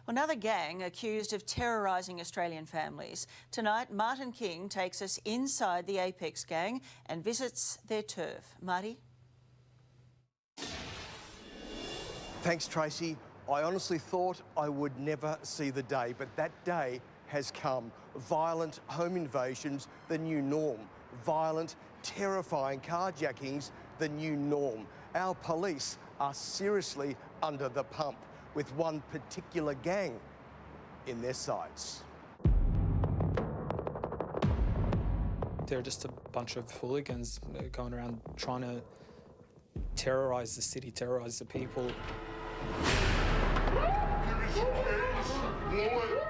Another gang accused of terrorising Australian families. Tonight, Martin King takes us inside the Apex gang and visits their turf. Marty? Thanks, Tracy. I honestly thought I would never see the day, but that day has come. Violent home invasions, the new norm. Violent, terrifying carjackings, the new norm. Our police are seriously under the pump, with one particular gang in their sights. They're just a bunch of hooligans going around trying to terrorise the city, terrorise the people.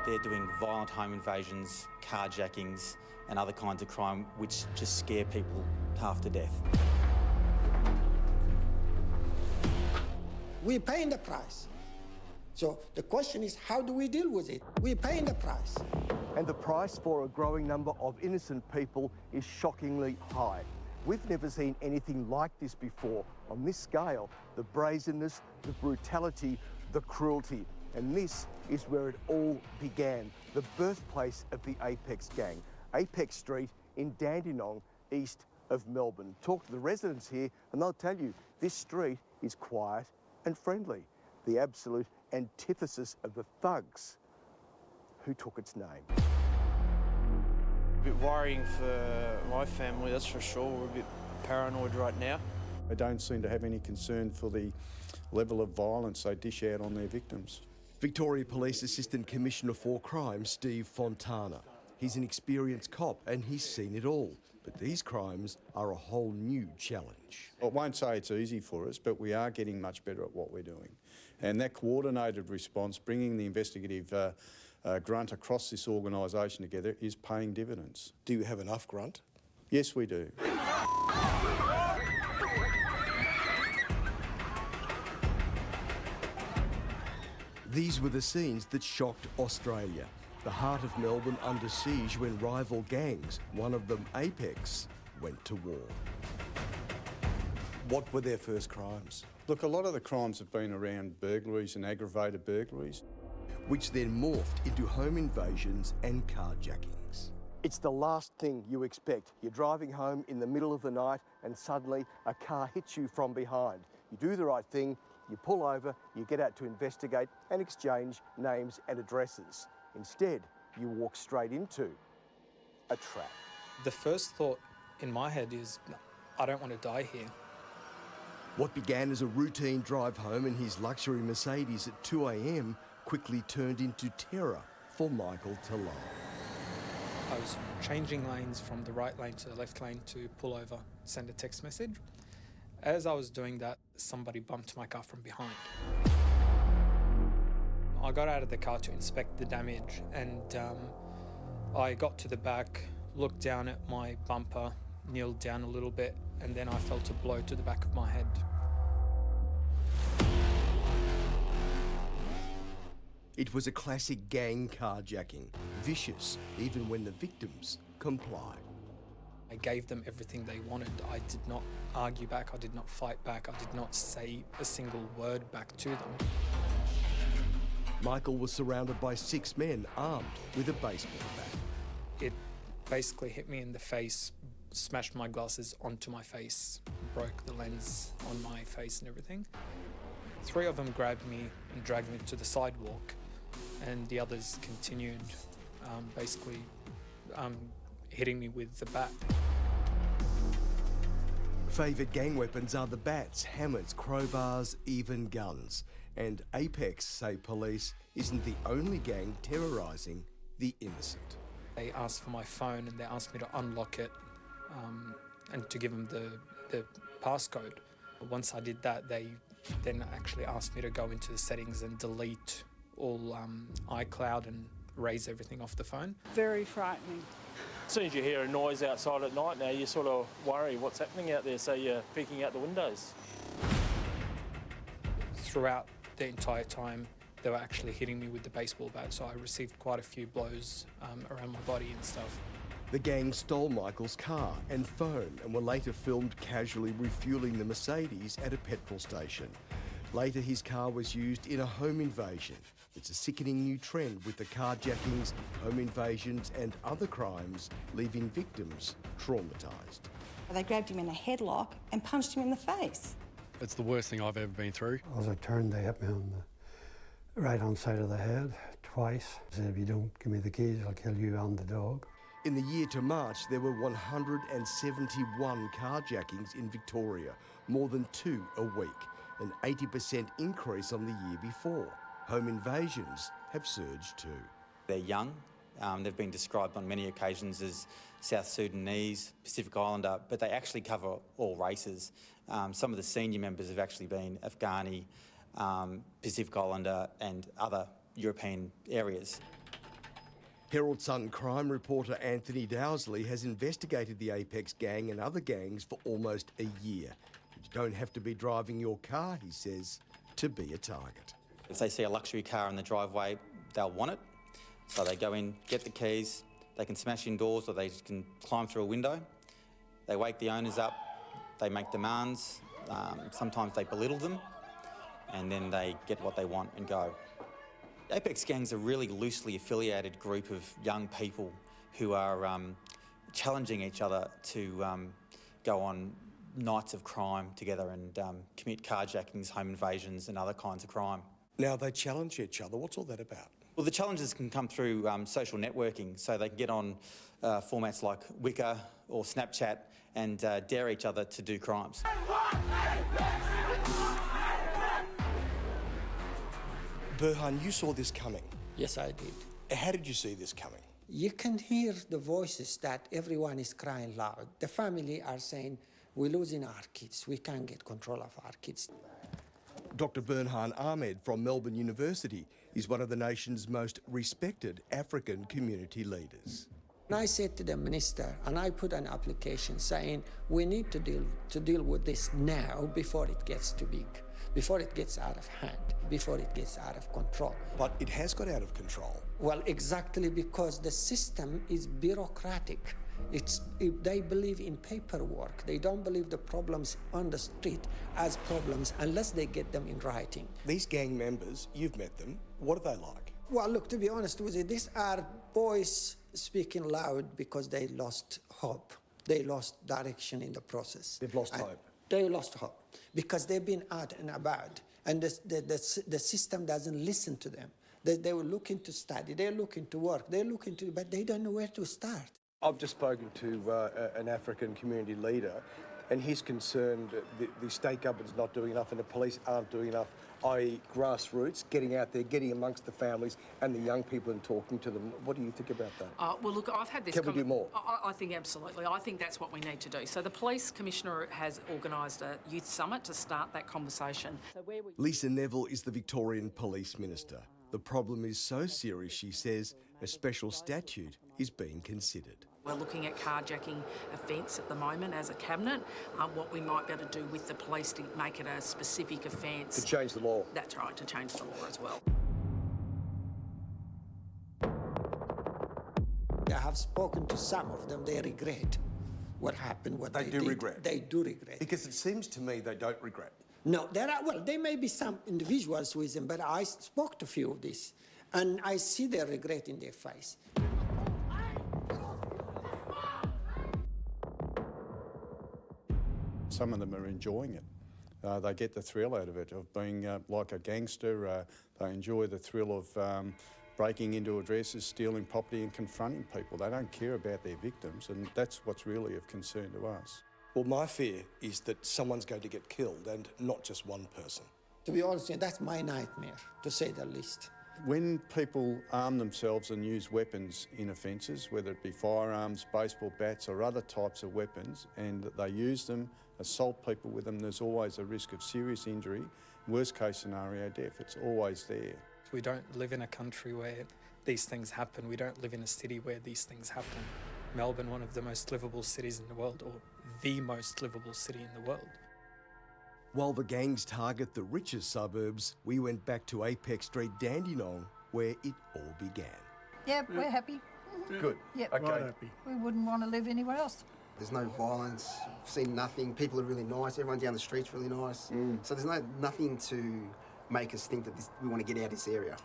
They're doing violent home invasions, carjackings and other kinds of crime which just scare people half to death. We're paying the price. So the question is, how do we deal with it? We're paying the price. And the price for a growing number of innocent people is shockingly high. We've never seen anything like this before. On this scale, the brazenness, the brutality, the cruelty. And this is where it all began, the birthplace of the Apex gang, Apex Street in Dandenong, east of Melbourne. Talk to the residents here and they'll tell you this street is quiet and friendly, the absolute antithesis of the thugs who took its name. A bit worrying for my family, that's for sure. We're a bit paranoid right now. They don't seem to have any concern for the level of violence they dish out on their victims. Victoria Police Assistant Commissioner for Crime, Steve Fontana. He's an experienced cop and he's seen it all. But these crimes are a whole new challenge. I won't say it's easy for us, but we are getting much better at what we're doing. And that coordinated response, bringing the investigative grunt across this organisation together, is paying dividends. Do you have enough grunt? Yes, we do. These were the scenes that shocked Australia. The heart of Melbourne under siege when rival gangs, one of them Apex, went to war. What were their first crimes? Look, a lot of the crimes have been around burglaries and aggravated burglaries, which then morphed into home invasions and carjackings. It's the last thing you expect. You're driving home in the middle of the night and suddenly a car hits you from behind. You do the right thing, you pull over, you get out to investigate and exchange names and addresses. Instead, you walk straight into a trap. The first thought in my head is, I don't want to die here. What began as a routine drive home in his luxury Mercedes at 2 a.m. quickly turned into terror for Michael Talal. I was changing lanes from the right lane to the left lane to pull over, send a text message. As I was doing that, somebody bumped my car from behind. I got out of the car to inspect the damage and I got to the back, looked down at my bumper, kneeled down a little bit, and then I felt a blow to the back of my head. It was a classic gang carjacking, vicious even when the victims complied. I gave them everything they wanted. I did not argue back, I did not fight back, I did not say a single word back to them. Michael was surrounded by 6 men armed with a baseball bat. It basically hit me in the face, smashed my glasses onto my face, broke the lens on my face and everything. 3 of them grabbed me and dragged me to the sidewalk, and the others continued basically hitting me with the bat. Favoured gang weapons are the bats, hammers, crowbars, even guns. And Apex, say police, isn't the only gang terrorising the innocent. They asked for my phone and they asked me to unlock it and to give them the passcode. Once I did that, they then actually asked me to go into the settings and delete all iCloud and erase everything off the phone. Very frightening. As soon as you hear a noise outside at night now, you sort of worry what's happening out there, so you're peeking out the windows. Throughout the entire time, they were actually hitting me with the baseball bat, so I received quite a few blows around my body and stuff. The gang stole Michael's car and phone and were later filmed casually refuelling the Mercedes at a petrol station. Later, his car was used in a home invasion. It's a sickening new trend with the carjackings, home invasions and other crimes, leaving victims traumatised. They grabbed him in a headlock and punched him in the face. It's the worst thing I've ever been through. As I turned, they hit me on the right-hand side of the head twice. They said, if you don't give me the keys, I'll kill you and the dog. In the year to March, there were 171 carjackings in Victoria, more than 2 a week, an 80% increase on the year before. Home invasions have surged too. They're young. They've been described on many occasions as South Sudanese, Pacific Islander, but they actually cover all races. Some of the senior members have actually been Afghani, Pacific Islander and other European areas. Herald Sun crime reporter Anthony Dowsley has investigated the Apex gang and other gangs for almost a year. But you don't have to be driving your car, he says, to be a target. If they see a luxury car in the driveway, they'll want it. So they go in, get the keys, they can smash in doors or they can climb through a window. They wake the owners up, they make demands, sometimes they belittle them, and then they get what they want and go. Apex gangs are a really loosely affiliated group of young people who are challenging each other to go on nights of crime together and commit carjackings, home invasions and other kinds of crime. Now they challenge each other. What's all that about? Well, the challenges can come through social networking, so they can get on formats like Wicker or Snapchat and dare each other to do crimes. Burhan, you saw this coming. Yes, I did. How did you see this coming? You can hear the voices that everyone is crying loud. The family are saying, we're losing our kids. We can't get control of our kids. Dr. Burhan Ahmed from Melbourne University is one of the nation's most respected African community leaders. And I said to the minister, and I put an application saying, we need to deal with this now before it gets too big, before it gets out of hand, before it gets out of control. But it has got out of control. Well, exactly because the system is bureaucratic. They believe in paperwork. They don't believe the problems on the street as problems unless they get them in writing. These gang members, you've met them. What are they like? Well, look, to be honest with you, these are boys speaking loud because they lost hope. They lost direction in the process. They've lost hope. They lost hope because they've been out and about, and the system doesn't listen to them. They were looking to study, they're looking to work, but they don't know where to start. I've just spoken to an African community leader, and he's concerned that the state government's not doing enough and the police aren't doing enough, i.e. grassroots, getting out there, getting amongst the families and the young people and talking to them. What do you think about that? Well, look, I've had this... Can we do more? I think absolutely. I think that's what we need to do. So the Police Commissioner has organised a youth summit to start that conversation. Lisa Neville is the Victorian Police Minister. The problem is so serious, she says, a special statute is being considered. We're looking at carjacking offence at the moment as a cabinet, what we might be able to do with the police to make it a specific offence. To change the law. That's right, to change the law as well. I have spoken to some of them. They regret what happened, what they did. They do regret? They do regret. Because it seems to me they don't regret. No, there may be some individuals with them, but I spoke to a few of these, and I see their regret in their face. Some of them are enjoying it. They get the thrill out of it, of being like a gangster. They enjoy the thrill of breaking into addresses, stealing property and confronting people. They don't care about their victims, and that's what's really of concern to us. Well, my fear is that someone's going to get killed, and not just one person. To be honest, that's my nightmare, to say the least. When people arm themselves and use weapons in offences, whether it be firearms, baseball bats or other types of weapons, and they use them, assault people with them, there's always a risk of serious injury, worst case scenario, death. It's always there. We don't live in a country where these things happen. We don't live in a city where these things happen. Melbourne, one of the most livable cities in the world, or the most livable city in the world. While the gangs target the richest suburbs, we went back to Apex Street, Dandenong, where it all began. Yeah, we're happy. Good. Yep. Okay. We wouldn't want to live anywhere else. There's no violence, I've seen nothing. People are really nice, everyone down the street's really nice. So there's nothing to make us think that we want to get out of this area.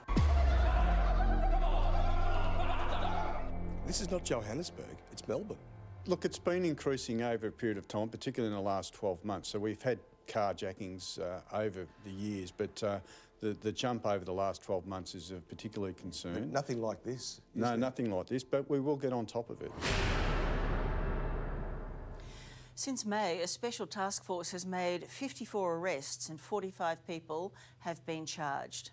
This is not Johannesburg, it's Melbourne. Look, it's been increasing over a period of time, particularly in the last 12 months. So we've had carjackings over the years, but the jump over the last 12 months is of particular concern. But nothing like this. No, nothing like this, but we will get on top of it. Since May, a special task force has made 54 arrests and 45 people have been charged.